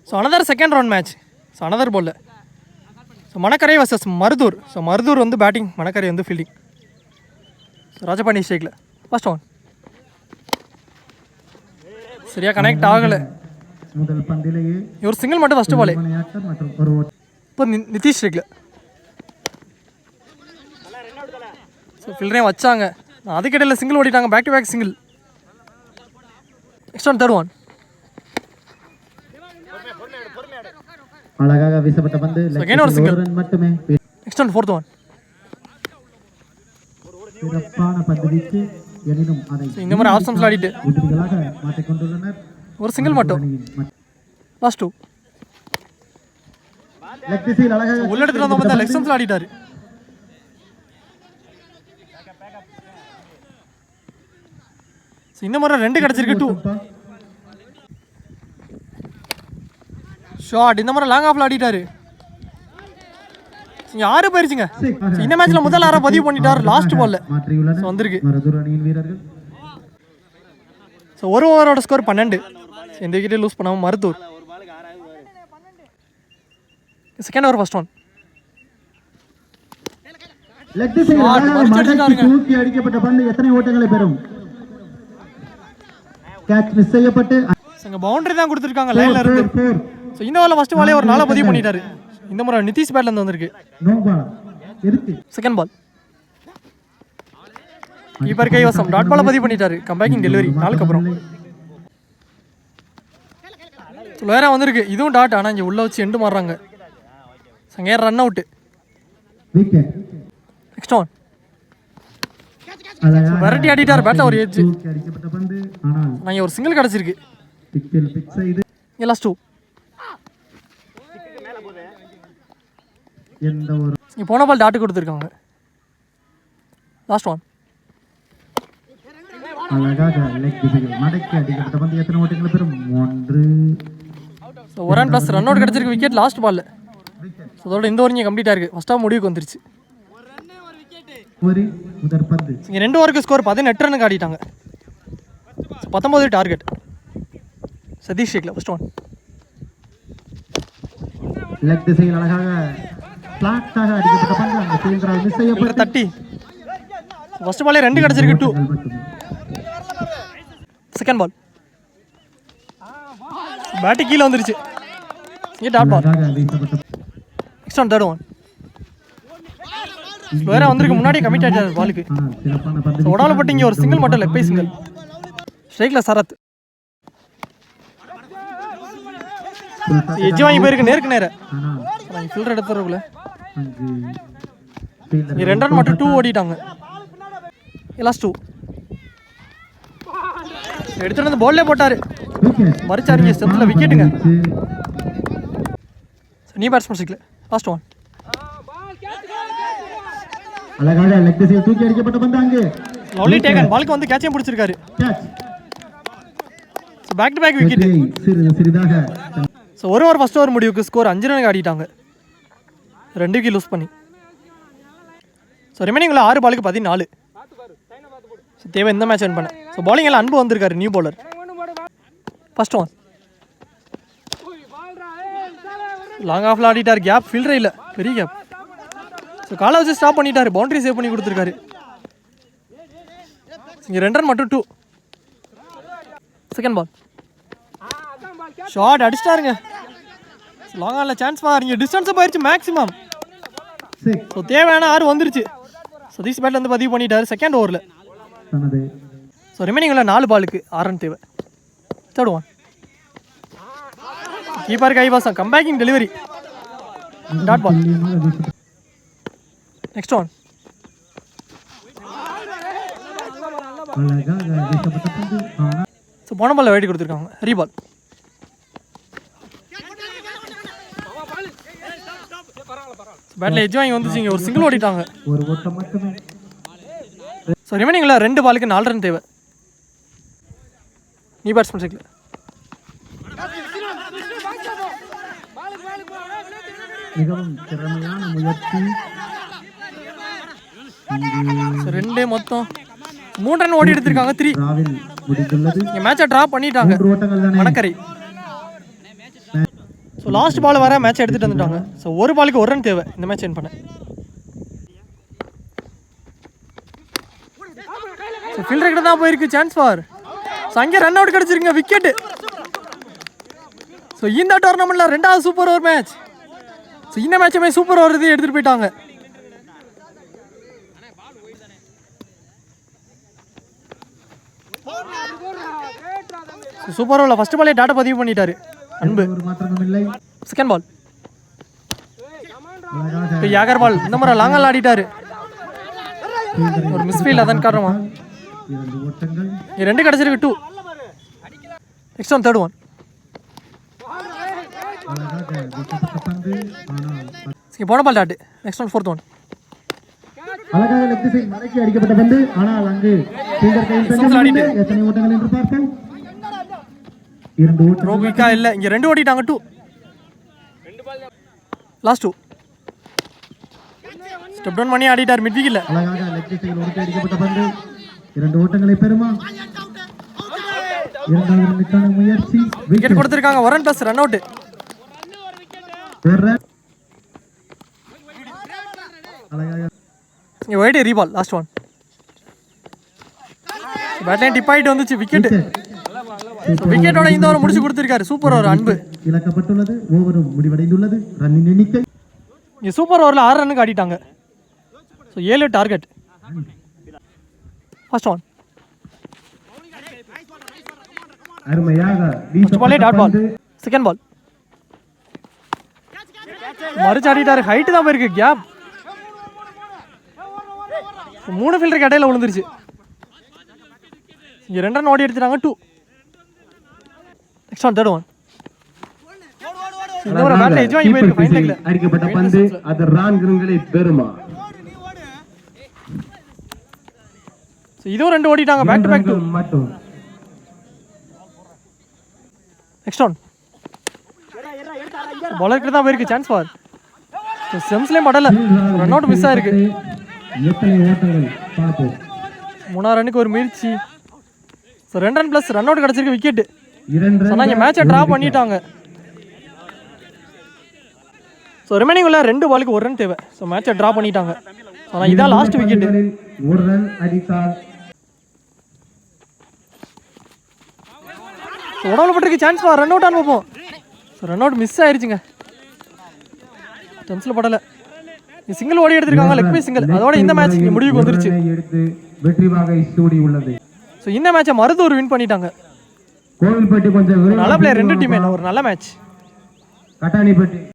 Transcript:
So another second round match. So another ball. So Manakkarai versus Maruthur. So Maruthur வந்து batting, Manakkarai வந்து fielding. So Rajapandi ஸ்ட்ரைக்கில் first one. சரியா connect ஆகலை. ஒரு சிங்கிள் மட்டும் ஃபர்ஸ்ட் பாலே. இப்போ நிதிஷ் ஸ்ட்ரைக்கில். ஸோ ஃபீல்டரையும் வச்சாங்க, அதுக்கிடையில் சிங்கிள் ஓடிட்டாங்க, back to back single. Next one third one. அழகாக வீசப்பட்ட பந்து மட்டுமே. Next one fourth one. சிறப்பான பந்து வீச்சு, எனினும் அதை இந்த மாதிரி ஆப்ஷன்ஸ் ஆடிட்டு உதிரிகளாக மாற்றிக் கொண்டுள்ளனர். ஒரு சிங்கிள் மட்டும். Last two. லெக் திசையில் அழகாக உள்ள இடத்துல வந்து பார்த்தா லெக் ஸ்டம்ப்ஸ்ல ஆடிட்டாரு. இந்த மாதிரி 2 கிடச்சிருக்கு. 2 ஷாட். இந்த மாதிரி லாங் ஆஃப்ல ஆடிட்டாரு. 6 போயிருச்சுங்க. இந்த மேட்ச்ல முதல் 6 பதிவு பண்ணிட்டார் லாஸ்ட் பால்ல. வந்திருக்கு. ஸோ ஒரு ஓவரோட ஸ்கோர் 12. இந்த விக்கெட்டே லூஸ் பண்ணாமல் Maruthur. Second over first one. தூக்கி அடிக்கப்பட்ட பந்து எத்தனை ஓட்டங்களை பெறும்? கேட்ச் மிஸ் செய்யப்பட்டு பவுண்டரி தான் கொடுத்துருக்காங்க லைன்ல இருந்து. ஸோ இந்த ஓவரில் ஃபர்ஸ்ட் பாலே ஒரு 4 பதிவு பண்ணிட்டாரு. இந்த முறை நிதிஷ் பேட்ல இருந்து வந்திருக்கு. Second ball. கீப்பர் கைவசம் டாட் பால பதிவு பண்ணிட்டாரு. கம்பேக்கிங் டெலிவரி 4க்கு அப்புறம். வேற வந்திருக்கு. இதுவும் டாட். ஆனால் இங்கே உள்ள வச்சு எண்டு மாறுறாங்க. Sankaiya run out. Next one. Variety ஆடிட்டார் பேட்டை ஒரு ஏஜ். நான் ஒரு சிங்கிள் கிடச்சிருக்கு. லாஸ்ட் 2. போன பால் டாட்டு கொடுத்துருக்காங்க. Last one. ஒரு ரன் ப்ளஸ் ரன் அவுட் கிடச்சிருக்கு. Wicket last ball. அதோட இந்த ஓவர் இங்கே கம்ப்ளீட் ஆயிருக்கு. ஃபர்ஸ்ட் ஆஃப் முடிவுக்கு வந்துருச்சு. இங்கே 2 ஓவருக்கு ஸ்கோர் 18 ரனுக்கு ஆடிட்டாங்க. 19 டார்கெட். சதீஷ் ஷேக்ல ஃபர்ஸ்ட் ஒன். லெக் திசையில் அழகாக ஃபிளாட்டாக அடிக்கப்பட்ட பந்து அந்த ஃபீல்டரால் மிஸ் செய்யப்பட்டு தட்டி. ஃபர்ஸ்ட் பாலே 2 கிடச்சிருக்கு. 2. செகண்ட் பால். பேட்டு கீழே வந்துருச்சு. இங்கே dot ball. Next one third one. வேற வந்திருக்கு. முன்னாடி கமிட் ஆயிட்டாரு பாலுக்கு. உடவுல பட்டு இங்கே ஒரு சிங்கிள் மட்டும் லெக் பை சிங்கிள். ஸ்ட்ரைக்ல சரத். எஜ்ஜி வாங்கி போயிருக்கு நேருக்கு நேர. ஃபீல்டர் எடுத்துறதுக்குள்ள 2 ரன் மட்டும் 2 ஓடிட்டாங்க. லாஸ்ட் 2. எடுத்துட்டு வந்து பால்லே போட்டாரு. மறிச்சாருங்க ஸ்டெப்ல விக்கெட்டுங்க. நீ பேட்ஸ்மேன் சிக்கல. Last one. அழகாக லெக் திசையில் தூக்கி அடிக்கப்பட்ட பந்து அங்கே லவ்லி டேக்கன். பாலுக்கு வந்து கேட்சையும் பிடிச்சிருக்காரு. So back to back wicket. சிறிதாக ஸோ ஒரு ஓவர் ஃபர்ஸ்ட் ஓவர் முடிவுக்கு ஸ்கோர் 5 ரனுக்கு ஆடிட்டாங்க. 2 விக்கெட் லூஸ் பண்ணி. ஸோ ரிமைனிங் உள்ள 6 பாலுக்கு 14. ஸோ தேவை இந்த மேட்ச் வின் பண்ண. ஸோ பாலிங் எல்லாம் அன்பு வந்திருக்காரு, new bowler. First one. Long ஆஃப்ல ஆடிட்டார். கேப் ஃபீல்டரே இல்லை, பெரிய கேப். ஸோ காலை வச்சு ஸ்டாப் பண்ணிட்டாரு. பவுண்டரி சேவ் பண்ணி கொடுத்துருக்காரு. இங்கே 2 ரன் மட்டும் 2. Second ball. ஷார்ட் அடிச்சிட்டாருங்க. லாங் ஆனில் சான்ஸ் பாருங்க. டிஸ்டன்ஸும் போயிடுச்சு மேக்ஸிமம். ஸோ தேவையான 6 வந்துருச்சு. சதீஷ் பேட்ல வந்து பதிவு பண்ணிட்டாரு செகண்ட் ஓவரில். ஸோ ரிமைனிங் உள்ள 4 பாலுக்கு 6 ரன் தேவை. Third one. கீப்பர் கைவாசம் comebacking delivery dot ball. Next one. So போன பால் வெயிட் கொடுத்துருக்காங்க. ரீபால். பேட்டில் எஜ் வாங்கி வந்துச்சு. ஒரு சிங்கிள் ஓடிட்டாங்க. ஸோ ரிமைனிங்ல 2 பாலுக்கு 4 ரன் தேவை. நீ பேட்ஸ்மேன் சைக்கிள். மிகவும் திறமையான முயற்சி. 2 மொத்தம் 3 ரன் ஓடி எடுத்திருக்காங்க. 3 மேட்சை டிரா பண்ணிட்டாங்க மணக்கரை. லாஸ்ட் பால் வர மேட்ச் எடுத்துகிட்டு வந்துட்டாங்க. ஸோ ஒரு பாலுக்கு ஒரு ரன் தேவை இந்த மேட்ச் வின் பண்ண. ஸோ ஃபீல்டர் கிட்ட தான் போயிருக்கு சான்ஸ் ஃபார். ஸோ அங்கே ரன் அவுட் கிடச்சிருங்க, விக்கெட்டு. ஸோ இந்த டோர்னமெண்ட்டில் 2வது சூப்பர் ஓவர் மேட்ச். ஸோ இந்த மேட்சுமே சூப்பர் ஓவர் இது எடுத்துகிட்டு போயிட்டாங்க. சூப்பர் ஓவரில் ஃபர்ஸ்ட் பாலே டாட்டா பதிவு பண்ணிட்டாரு அன்பு. செகண்ட் பால் இப்போ யாகர் பால் இந்த முறை லாங்கால் ஆடிட்டாரு. ஒரு மிஸ்ஃபீல் அதன் காரணமா 2 கிடச்சிருக்கு 2. Next one third one. போன ball dot. Next one fourth one. அழகாக லெஃப்ட் சைடு மடக்கி அடிக்கப்பட்ட பந்து. ஆனால் அங்கு ஃபீல்டர் கையில் தங்கவில்லை. எத்தனை ஓட்டங்கள் என்று பார்ப்போம். 2 ஓட்டங்கள். ரோகிக்கா இல்லை, இங்கே 2 ஓடிட்டாங்க 2. லாஸ்ட் 2 ஸ்டெப் டவுன் பண்ணி ஆடிட்டார் மிட் விக்கெட்ல. அழகாக லெஃப்ட் சைடில் ஒடுக்கி அடிக்கப்பட்ட பந்து. 2 ஓட்டங்களை பெறுமா? 2வது ரன்னுக்கான முயற்சி. விக்கெட் கொடுத்திருக்காங்க. 1 ரன் ப்ளஸ் ரன் அவுட். அழகாக இங்கே ஒயிட் ரீபால் லாஸ்ட் ஒன். பேட்லைன் டிப் ஆகிட்டு வந்துச்சு விக்கெட். விக்கெட்டோட இந்த ஓவர் முடிச்சு கொடுத்திருக்காரு. சூப்பர் ஓவர் அன்பு. இழக்கப்பட்டுள்ளது. ஓவரும் முடிவடைந்துள்ளது. ரன்னின் எண்ணிக்கை இங்கே சூப்பர் ஓவரில் 6 ரன்னுக்கு ஆடிட்டாங்க. So 7 target. First one. அருமையாக பாலே டாட் பால். செகண்ட் பால் மறுச்சு ஆடிட்டாரு. ஹைட்டு தான் போயிருக்கு, கேப். 3 ஃபீல்டருக்கு இடையில விழுந்துருச்சு. இங்கே 2 ரன் ஓடி எடுத்துட்டாங்க 2. Next one third one. இந்த ஒரு பேட்ல எஜ் வாங்கி போயிருக்கு ஃபைன் லெக்ல. அடிக்கப்பட்ட பந்து அது ரன்களை பெறுமா? ஸோ இதுவும் 2 ஓடிட்டாங்க back to back 2. Next one. பாலருக்கு தான் போயிருக்கு சான்ஸ் ஃபார். செம்ஸ்லேயும் படலை. ரன் அவுட் மிஸ் ஆயிருக்கு. எத்தனை ஓட்டங்கள் பார்ப்போம். 3 ரன்னுக்கு ஒரு முயற்சி. So 2 run plus run out கிடச்சிருக்கு விக்கெட். 2 சொன்னாங்க மேட்சை ட்ரா பண்ணிட்டாங்க. ஸோ ரிமைனிங் உள்ள 2 பாலுக்கு 1 ரன் தேவை. ஸோ மேட்சை ட்ரா பண்ணிட்டாங்க. ஆனால் இதான் லாஸ்ட் விக்கெட். 1 ரன் அடித்தால் உடம்புல பட்டிருக்கு சான்ஸ் ஃபார். ரன் அவுட் பார்ப்போம். ஸோ ரன் அவுட் மிஸ் ஆயிருச்சுங்க. டென்ஸில் படலை. சிங்கிள் ஓடி எடுத்திருக்காங்க, லெக் பை சிங்கிள். அதோட இந்த மேட்ச் முடிவுக்கு வந்துருச்சு. வெற்றி வாகை சூடி உள்ளது. ஸோ இந்த மேட்சை மருதூர் வின் பண்ணிட்டாங்க. கோவில்பட்டி கொஞ்சம் நல்ல பிளேயர் 2 டீமே. ஒரு நல்ல மேட்ச். கட்டாணிப்பட்டி